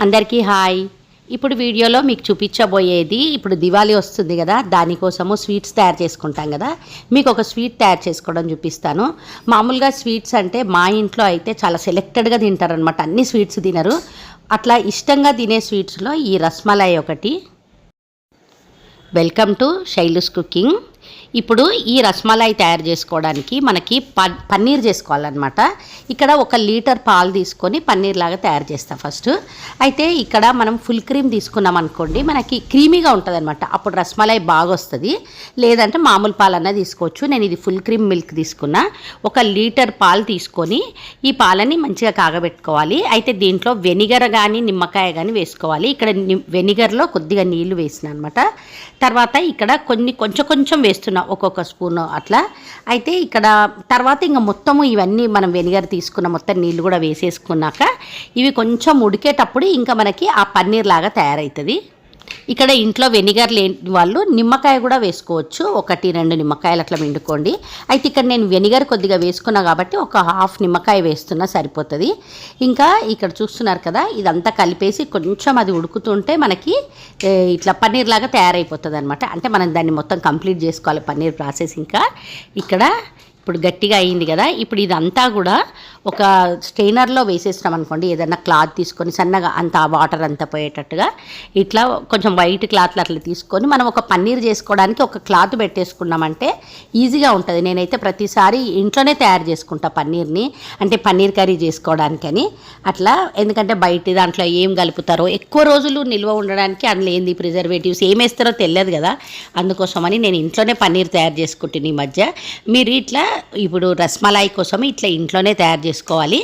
అందరికీ హాయ్. ఇప్పుడు వీడియోలో మీకు చూపించబోయేది ఇప్పుడు దివాళీ వస్తుంది కదా, దానికోసము స్వీట్స్ తయారు చేసుకుంటాం కదా. మీకు ఒక స్వీట్ తయారు చేసుకోవడం చూపిస్తాను. మామూలుగా స్వీట్స్ అంటే మా ఇంట్లో అయితే చాలా సెలెక్టెడ్గా తింటారనమాట, అన్ని స్వీట్స్ తినరు. అట్లా ఇష్టంగా తినే స్వీట్స్లో ఈ రస్మలై ఒకటి. Welcome to Shailu's cooking. ఇప్పుడు ఈ రస్మలై తయారు చేసుకోవడానికి మనకి పన్నీర్ చేసుకోవాలన్నమాట. ఇక్కడ 1 లీటర్ పాలు తీసుకొని పన్నీర్ లాగా తయారు చేస్తాం ఫస్ట్. అయితే ఇక్కడ మనం ఫుల్ క్రీమ్ తీసుకున్నాం అనుకోండి, మనకి క్రీమీగా ఉంటుంది అనమాట, అప్పుడు రస్మలై బాగా వస్తుంది. లేదంటే మామూలు పాలన్నా తీసుకోవచ్చు. నేను ఇది ఫుల్ క్రీమ్ మిల్క్ తీసుకున్నా. 1 లీటర్ పాలు తీసుకొని ఈ పాలని మంచిగా కాగబెట్టుకోవాలి. అయితే దీంట్లో వెనిగర్ కానీ నిమ్మకాయ కానీ వేసుకోవాలి. ఇక్కడ వెనిగర్లో కొద్దిగా నీళ్లు వేసిన అనమాట. తర్వాత ఇక్కడ కొంచెం వేస్తున్నా, ఒక్కొక్క స్పూన్ అట్లా. అయితే ఇక్కడ తర్వాత ఇంకా మొత్తము ఇవన్నీ మనం వెనిగర్ తీసుకున్న మొత్తం నీళ్ళు కూడా వేసేసుకున్నాక ఇవి కొంచెం ఉడికేటప్పుడు ఇంకా మనకి ఆ పన్నీర్ లాగా తయారవుతుంది. ఇక్కడ ఇంట్లో వెనిగర్ లేని వాళ్ళు నిమ్మకాయ కూడా వేసుకోవచ్చు. 1-2 నిమ్మకాయలు అట్లా పిండుకోండి. అయితే ఇక్కడ నేను వెనిగర్ కొద్దిగా వేసుకున్నా కాబట్టి 1/2 నిమ్మకాయ వేస్తున్నా సరిపోతుంది. ఇంకా ఇక్కడ చూస్తున్నారు కదా, ఇదంతా కలిపేసి కొంచెం అది ఉడుకుతుంటే మనకి ఇట్లా పన్నీర్ లాగా తయారైపోతుంది అనమాట. అంటే మనం దాన్ని మొత్తం కంప్లీట్ చేసుకోవాలి పన్నీర్ ప్రాసెస్. ఇంకా ఇక్కడ ఇప్పుడు గట్టిగా అయింది కదా, ఇప్పుడు ఇదంతా కూడా ఒక స్ట్రెయినర్లో వేసేసినాం అనుకోండి, ఏదైనా క్లాత్ తీసుకొని సన్నగా అంత వాటర్ అంతా పోయేటట్టుగా ఇట్లా కొంచెం వైట్ క్లాత్లు అట్లా తీసుకొని మనం ఒక పన్నీర్ చేసుకోవడానికి ఒక క్లాత్ పెట్టేసుకున్నామంటే ఈజీగా ఉంటుంది. నేనైతే ప్రతిసారి ఇంట్లోనే తయారు చేసుకుంటా పన్నీర్ని, అంటే పన్నీర్ కర్రీ చేసుకోవడానికని అట్లా. ఎందుకంటే బయట దాంట్లో ఏం కలుపుతారో, ఎక్కువ రోజులు నిల్వ ఉండడానికి అందులో ఏంది ప్రిజర్వేటివ్స్ ఏం వేస్తారో తెలియదు కదా, అందుకోసమని నేను ఇంట్లోనే పన్నీర్ తయారు చేసుకుంటాను ఈ మధ్య. మీరు ఇట్లా ఇప్పుడు రస్మలై కోసం ఇట్లా ఇంట్లోనే తయారు చేసుకోవాలి.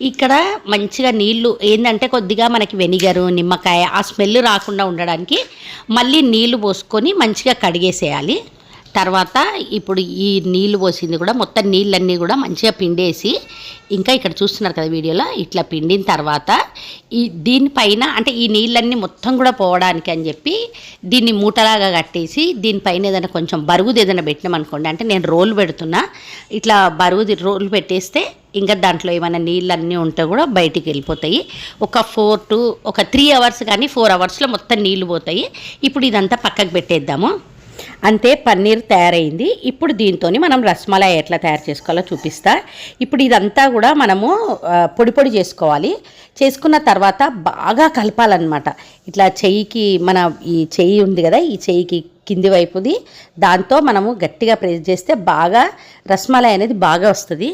ఇక్కడ మంచిగా నీళ్లు ఏంటంటే కొద్దిగా మనకి వెనిగరు నిమ్మకాయ ఆ స్మెల్ రాకుండా ఉండడానికి మళ్ళీ నీళ్లు పోసుకొని మంచిగా కడిగేసేయాలి. తర్వాత ఇప్పుడు ఈ నీళ్లు పోసింది కూడా మొత్తం నీళ్ళన్నీ కూడా మంచిగా పిండేసి, ఇంకా ఇక్కడ చూస్తున్నారు కదా వీడియోలో, ఇట్లా పిండిన తర్వాత దీనిపైన అంటే ఈ నీళ్ళన్నీ మొత్తం కూడా పోవడానికి అని చెప్పి దీన్ని మూటలాగా కట్టేసి దీనిపైన ఏదైనా కొంచెం బరుగుది ఏదైనా పెట్టినాం అనుకోండి, అంటే నేను రోల్ పెడుతున్నా, ఇట్లా బరుగుది రోల్ పెట్టేస్తే ఇంకా దాంట్లో ఏమైనా నీళ్ళన్నీ ఉంటే కూడా బయటికి వెళ్ళిపోతాయి. ఒక 3 అవర్స్ కానీ 4 అవర్స్లో మొత్తం నీళ్ళు పోతాయి. ఇప్పుడు ఇదంతా పక్కకు పెట్టేద్దాము. అంతే, పన్నీర్ తయారైంది. ఇప్పుడు దీంతో మనం రస్మలై ఎట్లా తయారు చేసుకోవాలో చూపిస్తా. ఇప్పుడు ఇదంతా కూడా మనము పొడి చేసుకోవాలి. చేసుకున్న తర్వాత బాగా కలపాలన్నమాట. ఇట్లా చెయ్యికి మన ఈ చెయ్యి ఉంది కదా, ఈ చెయ్యికి కింది వైపుది దాంతో మనము గట్టిగా ప్రెస్ చేస్తే బాగా రస్మలై అనేది బాగా వస్తుంది.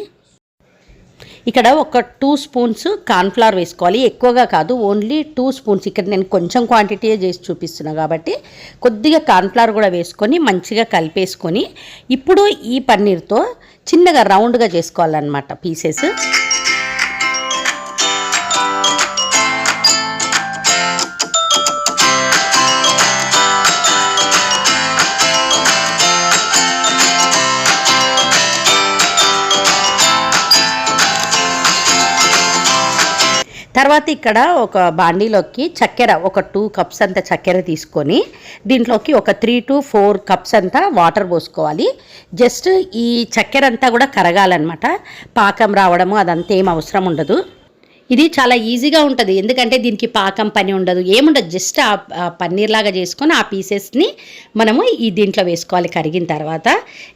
ఇక్కడ ఒక 2 స్పూన్స్ కార్న్ఫ్లవర్ వేసుకోవాలి, ఎక్కువగా కాదు, ఓన్లీ 2 స్పూన్స్. ఇక్కడ నేను కొంచెం క్వాంటిటీ చేసి చూపిస్తున్నా కాబట్టి కొద్దిగా కార్న్ఫ్లవర్ కూడా వేసుకొని మంచిగా కలిపేసుకొని ఇప్పుడు ఈ పన్నీర్తో చిన్నగా రౌండ్గా చేసుకోవాలన్నమాట పీసెస్. తర్వాత ఇక్కడ ఒక బాండీలోకి చక్కెర, ఒక 2 కప్స్ అంత చక్కెర తీసుకొని దీంట్లోకి ఒక 3 to 4 కప్స్ అంతా వాటర్ పోసుకోవాలి. జస్ట్ ఈ చక్కెర అంతా కూడా కరగాలన్నమాట, పాకం రావడము అదంతా ఏం అవసరం ఉండదు. ఇది చాలా ఈజీగా ఉంటుంది, ఎందుకంటే దీనికి పాకం పని ఉండదు, ఏముండదు. జస్ట్ ఆ పన్నీర్ లాగా చేసుకొని ఆ పీసెస్ని మనము ఈ దీంట్లో వేసుకోవాలి. కరిగిన తర్వాత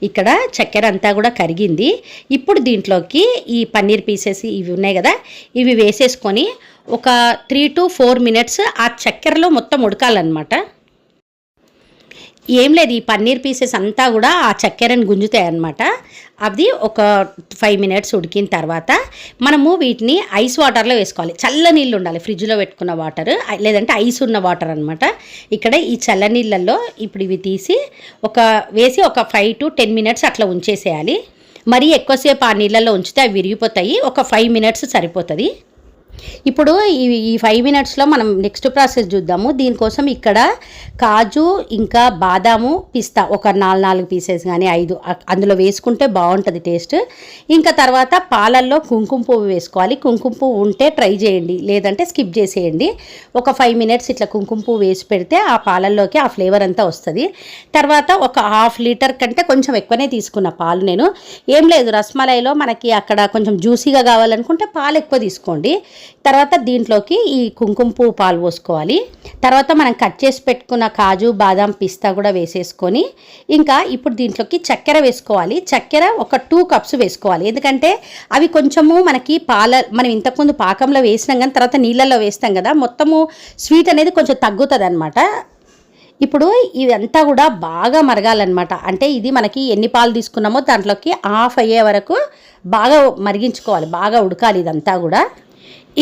ఇక్కడ చక్కెర అంతా కూడా కరిగింది. ఇప్పుడు దీంట్లోకి ఈ పన్నీర్ పీసెస్ ఇవి ఉన్నాయి కదా, ఇవి వేసేసుకొని ఒక 3 to 4 మినిట్స్ ఆ చక్కెరలో మొత్తం ఉడకాలన్నమాట. ఏం లేదు, ఈ పన్నీర్ పీసెస్ అంతా కూడా ఆ చక్కెరని గుంజుతాయి అన్నమాట. అది ఒక 5 మినిట్స్ ఉడికిన తర్వాత మనము వీటిని ఐస్ వాటర్లో వేసుకోవాలి. చల్ల నీళ్ళు ఉండాలి, ఫ్రిడ్జ్లో పెట్టుకున్న వాటర్ లేదంటే ఐస్ ఉన్న వాటర్ అనమాట. ఇక్కడ ఈ చల్ల నీళ్ళల్లో ఇప్పుడు ఇవి తీసి వేసి ఒక 5 to 10 మినిట్స్ అట్లా ఉంచేసేయాలి. మరీ ఎక్కువసేపు ఆ నీళ్ళల్లో ఉంచితే అవి విరిగిపోతాయి. ఒక 5 మినిట్స్ సరిపోతుంది. ఇప్పుడు ఈ 5 మినిట్స్లో మనం నెక్స్ట్ ప్రాసెస్ చూద్దాము. దీనికోసం ఇక్కడ కాజు ఇంకా బాదాము పిస్తా ఒక 4 పీసెస్ కానీ 5 అందులో వేసుకుంటే బాగుంటుంది టేస్ట్. ఇంకా తర్వాత పాలల్లో కుంకుమ పువ్వు వేసుకోవాలి. కుంకుమ పువ్వు ఉంటే ట్రై చేయండి, లేదంటే స్కిప్ చేసేయండి. ఒక 5 మినిట్స్ ఇట్లా కుంకుమ పువ్వు వేసి పెడితే ఆ పాలల్లోకి ఆ ఫ్లేవర్ అంతా వస్తుంది. తర్వాత ఒక 1/2 లీటర్ కంటే కొంచెం ఎక్కువనే తీసుకున్న పాలు నేను. ఏం లేదు, రస్మలైలో మనకి అక్కడ కొంచెం జ్యూసీగా కావాలనుకుంటే పాలు ఎక్కువ తీసుకోండి. తర్వాత దీంట్లోకి ఈ కుంకుమ పువ్వు పాలు పోసుకోవాలి. తర్వాత మనం కట్ చేసి పెట్టుకున్న కాజు బాదాం పిస్తా కూడా వేసేసుకొని ఇంకా ఇప్పుడు దీంట్లోకి చక్కెర వేసుకోవాలి. చక్కెర ఒక 2 కప్స్ వేసుకోవాలి. ఎందుకంటే అవి కొంచెము మనకి మనం ఇంతకుముందు పాకంలో వేసినాం కానీ తర్వాత నీళ్ళల్లో వేస్తాం కదా, మొత్తము స్వీట్ అనేది కొంచెం తగ్గుతుంది అనమాట. ఇప్పుడు ఇదంతా కూడా బాగా మరగాలన్నమాట. అంటే ఇది మనకి ఎన్ని పాలు తీసుకున్నామో దాంట్లోకి హాఫ్ అయ్యే వరకు బాగా మరిగించుకోవాలి, బాగా ఉడకాలి ఇదంతా కూడా.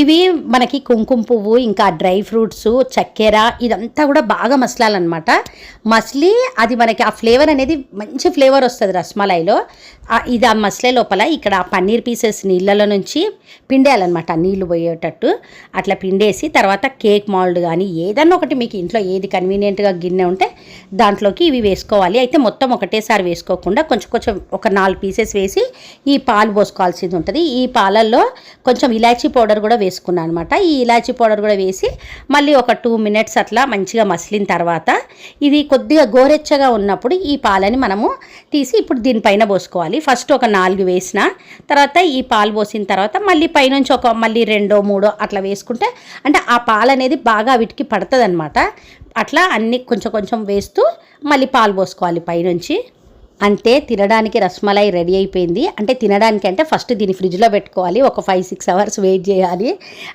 ఇవి మనకి కుంకుమ పువ్వు ఇంకా డ్రై ఫ్రూట్స్ చక్కెర ఇదంతా కూడా బాగా మసలాలన్నమాట. మసిలి అది మనకి ఆ ఫ్లేవర్ అనేది మంచి ఫ్లేవర్ వస్తుంది రస్మలైలో. ఇది ఆ మసలే లోపల ఇక్కడ పన్నీర్ పీసెస్ నీళ్ళలో నుంచి పిండేయాలన్నమాట, నీళ్లు పోయేటట్టు అట్లా పిండేసి తర్వాత కేక్ మౌల్డ్ కానీ ఏదన్నా ఒకటి మీకు ఇంట్లో ఏది కన్వీనియంట్గా గిన్నె ఉంటే దాంట్లోకి ఇవి వేసుకోవాలి. అయితే మొత్తం ఒకటేసారి వేసుకోకుండా కొంచెం కొంచెం ఒక 4 పీసెస్ వేసి ఈ పాలు పోసుకోవాల్సింది ఉంటుంది. ఈ పాలల్లో కొంచెం ఇలాచీ పౌడర్ కూడా వేసుకున్నాను అనమాట. ఈ ఇలాచీ పౌడర్ కూడా వేసి మళ్ళీ ఒక 2 మినిట్స్ అట్లా మంచిగా మసిలిన తర్వాత ఇది కొద్దిగా గోరెచ్చగా ఉన్నప్పుడు ఈ పాలని మనము తీసి ఇప్పుడు దీనిపైన పోసుకోవాలి. ఫస్ట్ ఒక 4 వేసిన తర్వాత ఈ పాలు పోసిన తర్వాత మళ్ళీ పైనుంచి మళ్ళీ 2, 3 అట్లా వేసుకుంటే అంటే ఆ పాలు అనేది బాగా వీటికి పడుతుంది అనమాట. అట్లా అన్నీ కొంచెం కొంచెం వేస్తూ మళ్ళీ పాలు పోసుకోవాలి పైనుంచి. అంటే తినడానికి రస్మలై రెడీ అయిపోయింది. అంటే తినడానికి అంటే ఫస్ట్ దీన్ని ఫ్రిడ్జ్లో పెట్టుకోవాలి, ఒక 5-6 అవర్స్ వెయిట్ చేయాలి.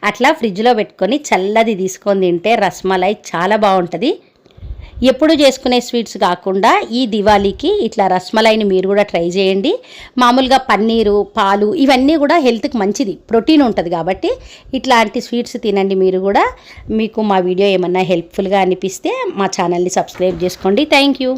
అట్లా ఫ్రిడ్జ్లో పెట్టుకొని చల్లది తీసుకొని తింటే రస్మలై చాలా బాగుంటుంది. ఎప్పుడు చేసుకునే స్వీట్స్ కాకుండా ఈ దివాళీకి ఇట్లా రస్మలైని మీరు కూడా ట్రై చేయండి. మామూలుగా పన్నీరు పాలు ఇవన్నీ కూడా హెల్త్కి మంచిది, ప్రోటీన్ ఉంటుంది కాబట్టి ఇట్లాంటి స్వీట్స్ తినండి మీరు కూడా. మీకు మా వీడియో ఏమన్నా హెల్ప్ఫుల్గా అనిపిస్తే మా ఛానల్ని సబ్స్క్రైబ్ చేసుకోండి. Thank you.